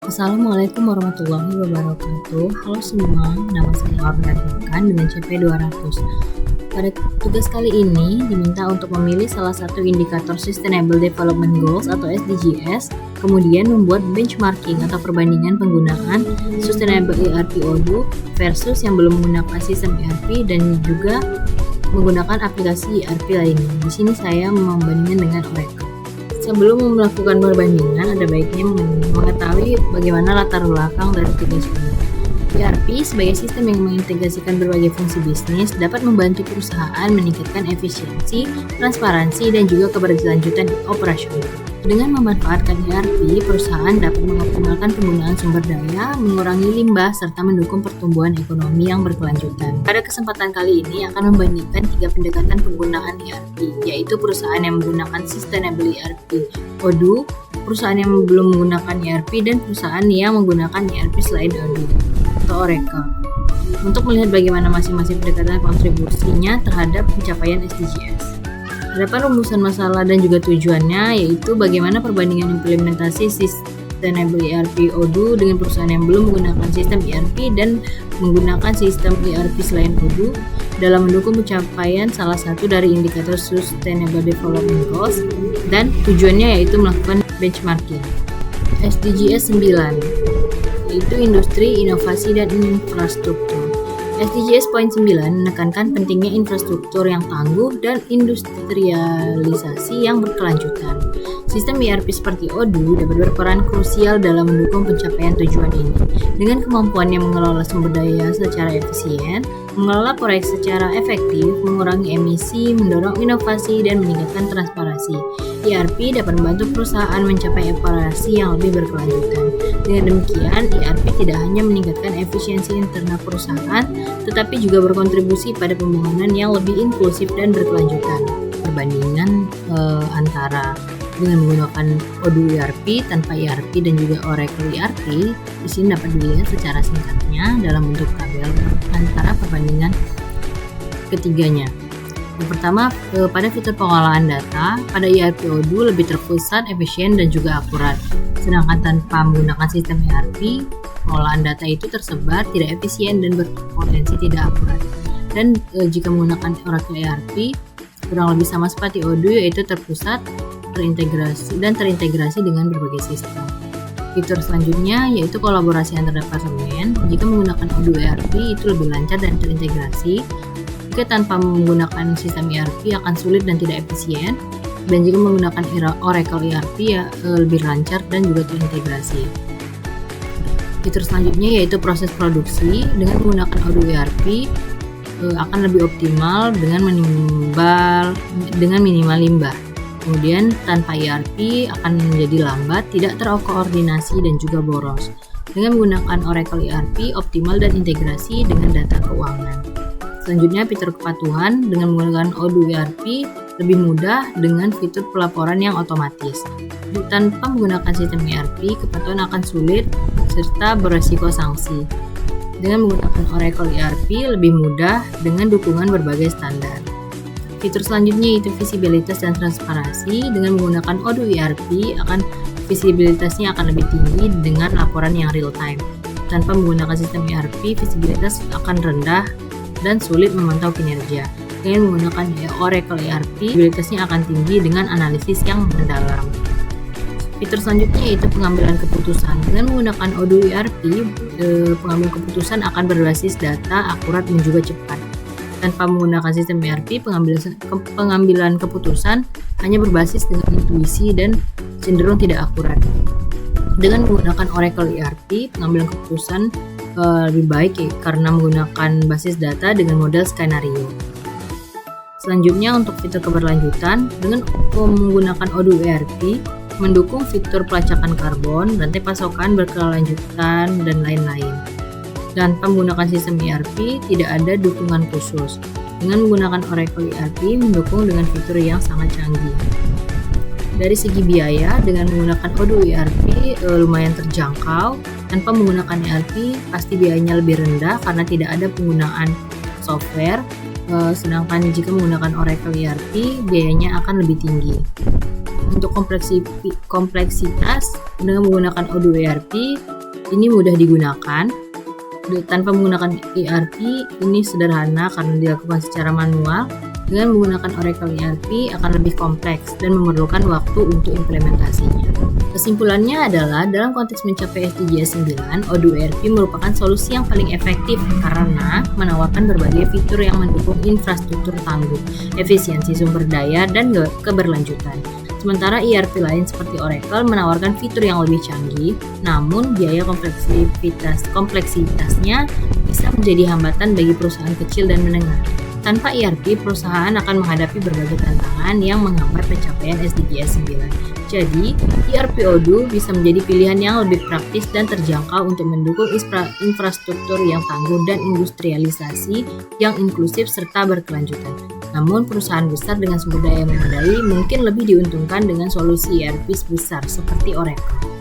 Assalamualaikum warahmatullahi wabarakatuh. Halo semua, nama saya Aurel Arifkan dengan CP 200. Pada tugas kali ini diminta untuk memilih salah satu indikator Sustainable Development Goals atau SDGs, kemudian membuat benchmarking atau perbandingan penggunaan Sustainable ERP Odoo versus yang belum menggunakan sistem ERP dan juga menggunakan aplikasi ERP lainnya. Di sini saya membandingkan dengan Oracle. Sebelum melakukan perbandingan, ada baiknya mengetahui bagaimana latar belakang dari tiga sumber. ERP sebagai sistem yang mengintegrasikan berbagai fungsi bisnis dapat membantu perusahaan meningkatkan efisiensi, transparansi, dan juga keberlanjutan operasional. Dengan memanfaatkan ERP, perusahaan dapat mengoptimalkan penggunaan sumber daya, mengurangi limbah, serta mendukung pertumbuhan ekonomi yang berkelanjutan. Pada kesempatan kali ini akan membandingkan tiga pendekatan penggunaan ERP, yaitu perusahaan yang menggunakan Sustainable ERP Odoo, perusahaan yang belum menggunakan ERP, dan perusahaan yang menggunakan ERP selain Odoo atau Oracle. Untuk melihat bagaimana masing-masing pendekatan kontribusinya terhadap pencapaian SDGs. Terdapat rumusan masalah dan juga tujuannya, yaitu bagaimana perbandingan implementasi Sustainable ERP Odoo dengan perusahaan yang belum menggunakan sistem ERP dan menggunakan sistem ERP selain Odoo dalam mendukung pencapaian salah satu dari indikator Sustainable Development Goals, dan tujuannya yaitu melakukan benchmarking. SDGs 9 yaitu industri, inovasi, dan infrastruktur. SDGs poin 9 menekankan pentingnya infrastruktur yang tangguh dan industrialisasi yang berkelanjutan. Sistem ERP seperti Odoo dapat berperan krusial dalam mendukung pencapaian tujuan ini. Dengan kemampuannya mengelola sumber daya secara efisien, mengelola proyek secara efektif, mengurangi emisi, mendorong inovasi, dan meningkatkan transparansi. ERP dapat membantu perusahaan mencapai operasi yang lebih berkelanjutan. Dengan demikian, ERP tidak hanya meningkatkan efisiensi internal perusahaan, tetapi juga berkontribusi pada pembangunan yang lebih inklusif dan berkelanjutan. Perbandingan antara dengan menggunakan Odoo ERP, tanpa ERP, dan juga Oracle ERP, di sini dapat dilihat secara singkatnya dalam bentuk tabel antara perbandingan ketiganya. Yang pertama, pada fitur pengolahan data, pada ERP Odoo lebih terpusat, efisien, dan juga akurat. Sedangkan tanpa menggunakan sistem ERP, pengolahan data itu tersebar, tidak efisien, dan berpotensi tidak akurat. Dan jika menggunakan Oracle ERP, kurang lebih sama seperti Odoo, yaitu terpusat, terintegrasi dengan berbagai sistem. Fitur selanjutnya yaitu kolaborasi antar departemen. Jika menggunakan Odoo ERP itu lebih lancar dan terintegrasi. Jika tanpa menggunakan sistem ERP akan sulit dan tidak efisien. Dan jika menggunakan Oracle ERP lebih lancar dan juga terintegrasi. Fitur selanjutnya yaitu proses produksi. Dengan menggunakan Odoo ERP akan lebih optimal dengan minimal limbah. Kemudian tanpa ERP akan menjadi lambat, tidak terkoordinasi, dan juga boros. Dengan menggunakan Oracle ERP optimal dan integrasi dengan data keuangan. Selanjutnya fitur kepatuhan. Dengan menggunakan Odoo ERP lebih mudah dengan fitur pelaporan yang otomatis. Tanpa menggunakan sistem ERP, kepatuhan akan sulit serta beresiko sanksi. Dengan menggunakan Oracle ERP lebih mudah dengan dukungan berbagai standar. Fitur selanjutnya yaitu visibilitas dan transparansi. Dengan menggunakan Odoo ERP visibilitasnya akan lebih tinggi dengan laporan yang real time. Tanpa menggunakan sistem ERP, visibilitas akan rendah dan sulit memantau kinerja. Dengan menggunakan Oracle ERP, visibilitasnya akan tinggi dengan analisis yang mendalam. Fitur selanjutnya yaitu pengambilan keputusan. Dengan menggunakan Odoo ERP, pengambilan keputusan akan berbasis data, akurat, dan juga cepat. Tanpa menggunakan sistem ERP, pengambilan keputusan hanya berbasis dengan intuisi dan cenderung tidak akurat. Dengan menggunakan Oracle ERP, pengambilan keputusan lebih baik karena menggunakan basis data dengan model skenario. Selanjutnya untuk fitur keberlanjutan, dengan menggunakan Odoo ERP, mendukung fitur pelacakan karbon, rantai pasokan berkelanjutan, dan lain-lain. Tanpa menggunakan sistem ERP, tidak ada dukungan khusus. Dengan menggunakan Oracle ERP, mendukung dengan fitur yang sangat canggih. Dari segi biaya, dengan menggunakan Odoo ERP lumayan terjangkau. Tanpa menggunakan ERP, pasti biayanya lebih rendah karena tidak ada penggunaan software. Sedangkan jika menggunakan Oracle ERP, biayanya akan lebih tinggi. Untuk kompleksitas, dengan menggunakan Odoo ERP, Ini mudah digunakan. Tanpa menggunakan ERP, ini sederhana karena dilakukan secara manual. Dengan menggunakan Oracle ERP akan lebih kompleks dan memerlukan waktu untuk implementasinya. Kesimpulannya adalah dalam konteks mencapai SDGs 9, Odoo ERP merupakan solusi yang paling efektif karena menawarkan berbagai fitur yang mendukung infrastruktur tangguh, efisiensi sumber daya, dan keberlanjutan. Sementara ERP lain seperti Oracle menawarkan fitur yang lebih canggih, namun biaya kompleksitasnya bisa menjadi hambatan bagi perusahaan kecil dan menengah. Tanpa ERP, perusahaan akan menghadapi berbagai tantangan yang menghambat pencapaian SDGs 9. Jadi, ERP Odoo bisa menjadi pilihan yang lebih praktis dan terjangkau untuk mendukung infrastruktur yang tangguh dan industrialisasi yang inklusif serta berkelanjutan. Namun, perusahaan besar dengan sumber daya yang memadai mungkin lebih diuntungkan dengan solusi ERP besar seperti Oracle.